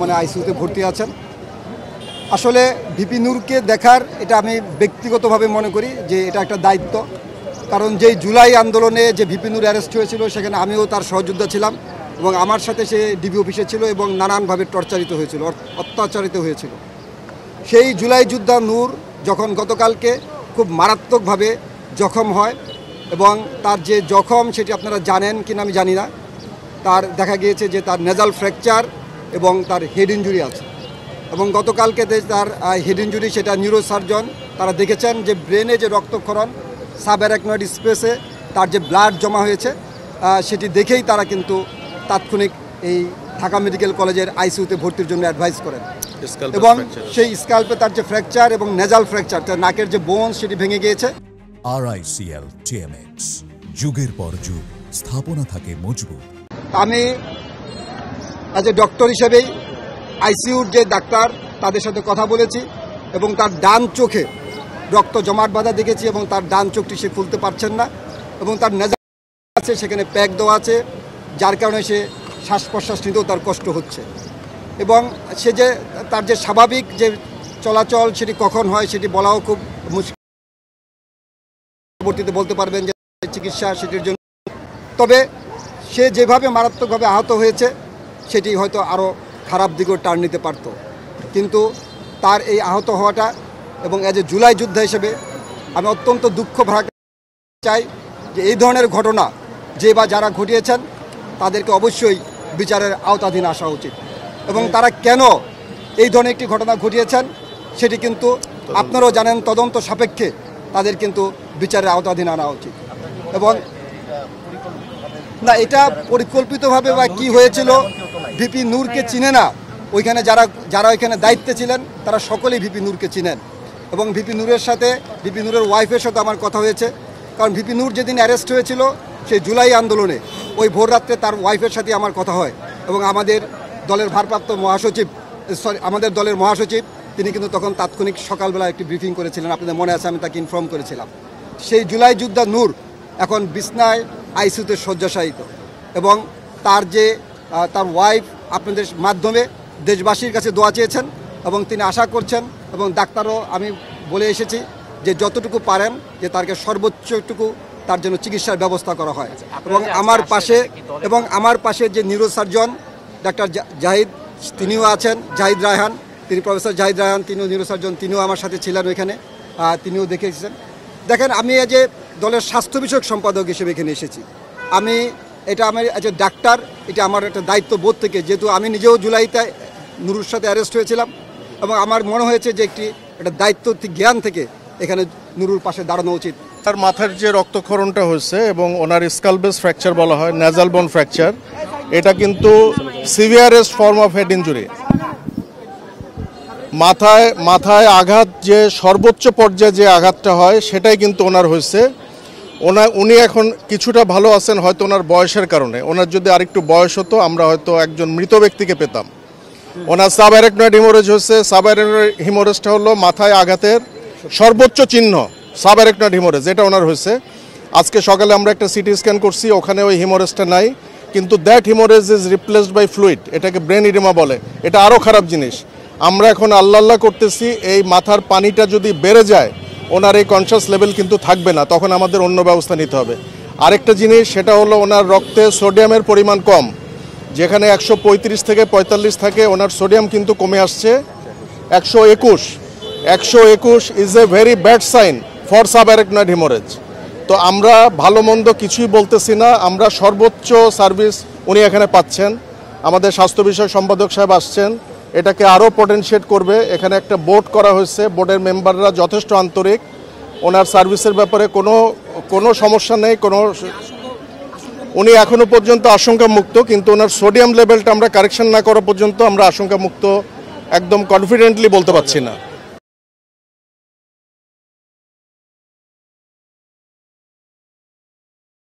বর্তমানে আইসিইউতে ভর্তি আছেন। আসলে ভিপি নূরকে দেখার এটা আমি ব্যক্তিগতভাবে মনে করি যে এটা একটা দায়িত্ব, কারণ যেই জুলাই আন্দোলনে যে ভিপি নূর অ্যারেস্ট হয়েছিল সেখানে আমিও তার সহযোদ্ধা ছিলাম এবং আমার সাথে সে ডিবি অফিসে ছিল এবং নানানভাবে টর্চারিত হয়েছিল, অত্যাচারিত হয়েছিল। সেই জুলাই যোদ্ধা নূর যখন গতকালকে খুব মারাত্মকভাবে জখম হয় এবং তার যে জখম সেটি আপনারা জানেন কিনা আমি জানি না, তার দেখা গিয়েছে যে তার নেজাল ফ্র্যাকচার এবং তার হেড ইঞ্জুরি আছে এবং গতকালকে তার হেড ইঞ্জুরি সেটা নিউরোসার্জন তারা দেখেছেন যে ব্রেনে যে রক্তক্ষরণ সাবঅ্যারাকনয়েড স্পেসে তার যে ব্লাড জমা হয়েছে সেটি দেখেই তারা কিন্তু তাৎক্ষণিক এই ঢাকা মেডিকেল কলেজের আইসিইউতে ভর্তির জন্য অ্যাডভাইস করেন এবং সেই স্কাল্পে তার যে ফ্র্যাকচার এবং নেজাল ফ্র্যাকচার, তার নাকের যে বোন সেটি ভেঙে গিয়েছে। RICL TMX, যুগের পর যুগ স্থাপনা থাকে মজবুত। আমি অ্যাজ এ ডক্টর হিসেবেই আইসিইউর যে ডাক্তার তাদের সাথে কথা বলেছি এবং তার ডান চোখে রক্ত জমাট বাঁধা দেখেছি এবং তার ডান চোখটি সে খুলতে পারছেন না এবং তার নেজাল আছে সেখানে প্যাক দেওয়া আছে, যার কারণে সে শ্বাস প্রশ্বাস নিতেও তার কষ্ট হচ্ছে এবং সে যে তার যে স্বাভাবিক যে চলাচল সেটি কখন হয় সেটি বলাও খুব মুশকিল, পরবর্তীতে বলতে পারবেন যে চিকিৎসা সেটির জন্য। তবে সে যেভাবে মারাত্মকভাবে আহত হয়েছে সেটি হয়তো আরও খারাপ দিকেও টার্ন নিতে পারত, কিন্তু তার এই আহত হওয়াটা এবং অ্যাজ এ জুলাই যোদ্ধা হিসেবে আমি অত্যন্ত দুঃখ ভাগ চাই যে এই ধরনের ঘটনা যে বা যারা ঘটিয়েছেন তাদেরকে অবশ্যই বিচারের আওতাধীন আসা উচিত এবং তারা কেন এই ধরনের একটি ঘটনা ঘটিয়েছেন সেটি কিন্তু আপনারাও জানেন, তদন্ত সাপেক্ষে তাদের কিন্তু বিচারের আওতাধীন আনা উচিত। এবং না, এটা পরিকল্পিতভাবে বা কি হয়েছিল ভিপি নূরকে চিনে না, ওইখানে যারা ওইখানে দায়িত্বে ছিলেন তারা সকলেই ভিপি নূরকে চিনেন এবং ভিপি নূরের সাথে ভিপি নূরের ওয়াইফের সাথে আমার কথা হয়েছে, কারণ ভিপি নূর যেদিন অ্যারেস্ট হয়েছিল সেই জুলাই আন্দোলনে ওই ভোর রাত্রে তার ওয়াইফের সাথে আমার কথা হয় এবং আমাদের দলের ভারপ্রাপ্ত মহাসচিব আমাদের দলের মহাসচিব তিনি কিন্তু তখন তাৎক্ষণিক সকালবেলা একটি ব্রিফিং করেছিলেন, আপনাদের মনে আছে আমি তাকে ইনফর্ম করেছিলাম। সেই জুলাই যোদ্ধা নূর এখন বিছনায় আইসিইউতে শয্যাশায়িত এবং তার ওয়াইফ আপনাদের মাধ্যমে দেশবাসীর কাছে দোয়া চেয়েছেন এবং তিনি আশা করছেন এবং ডাক্তারও আমি বলে এসেছি যে যতটুকু পারেন যে তাকে সর্বোচ্চটুকু তার জন্য চিকিৎসার ব্যবস্থা করা হয় এবং আমার পাশে যে নিউরোসার্জন ডাক্তার জাহিদ তিনিও আছেন, জাহিদ রায়হান, তিনি প্রফেসর জাহিদ রায়হান, তিনিও নিউরোসার্জন, তিনিও আমার সাথে ছিলেন ওইখানে, তিনিও দেখে এসেছেন। দেখেন, আমি যে দলের স্বাস্থ্য বিষয়ক সম্পাদক হিসেবে এখানে এসেছি, আমি এটা আমার এজ এ ডাক্তার এটা আমার একটা দায়িত্ববোধ থেকে, যেহেতু আমি নিজেও জুলাইতে নুরুর সাথে অ্যারেস্ট হয়েছিলাম এবং আমার মনে হয়েছে যে একটা দায়িত্ব জ্ঞান থেকে এখানে নুরুর পাশে দাঁড়ানো উচিত। তার মাথার যে রক্তক্ষরণটা হয়েছে এবং ওনার স্কালবেস ফ্র্যাকচার বলা হয়, নেজাল বোন ফ্র্যাকচার, এটা কিন্তু সিভিয়ারেস্ট ফর্ম অফ হেড ইঞ্জুরি। মাথায় আঘাত যে সর্বোচ্চ পর্যায়ে যে আঘাতটা হয় সেটাই কিন্তু ওনার হয়েছে। উনি এখন কিছুটা ভালো আছেন হয়তো ওনার বয়সের কারণে। ওনার যদি আরেকটু বয়স হতো আমরা হয়তো একজন মৃত ব্যক্তিকে পেতাম। ওনার সাবঅ্যারাকনয়েড হিমোরেজ হয়েছে। সাবঅ্যারাকনয়েড হিমোরেজটা হলো মাথায় আঘাতের সর্বোচ্চ চিহ্ন, সাবঅ্যারাকনয়েড হিমোরেজ, এটা ওনার হয়েছে। আজকে সকালে আমরা একটা সিটি স্ক্যান করছি, ওখানে ওই হিমোরেজটা নাই, কিন্তু that haemorrhage is replaced by fluid, এটাকে ব্রেন ইডেমা বলে। এটা আরও খারাপ জিনিস। আমরা এখন আল্লাহ করতেছি এই মাথার পানিটা যদি বেড়ে যায় ওনার এই কনশাস লেভেল কিন্তু থাকবে না, তখন আমাদের অন্য ব্যবস্থা নিতে হবে। আরেকটা জিনিস সেটা হলো ওনার রক্তে সোডিয়ামের পরিমাণ কম, যেখানে 135 থেকে 45 থাকে ওনার সোডিয়াম কিন্তু কমে আসছে 121। 121 is a very bad sign for subarachnoid haemorrhage. তো আমরা ভালো মন্দ কিছুই বলতেছি না, আমরা সর্বোচ্চ সার্ভিস উনি এখানে পাচ্ছেন। আমাদের স্বাস্থ্য বিষয়ক সম্পাদক সাহেব আসছেন, এটাকে আরও পটেনশিয়েট করবে। এখানে একটা বোর্ড করা হয়েছে, বোর্ডের মেম্বাররা যথেষ্ট আন্তরিক, ওনার সার্ভিসের ব্যাপারে কোনো সমস্যা নেই। উনি এখনও পর্যন্ত আশঙ্কা মুক্ত, কিন্তু ওনার সোডিয়াম লেভেলটা আমরা কারেকশন না করা পর্যন্ত আমরা আশঙ্কা মুক্ত একদম কনফিডেন্টলি বলতে পারছি না।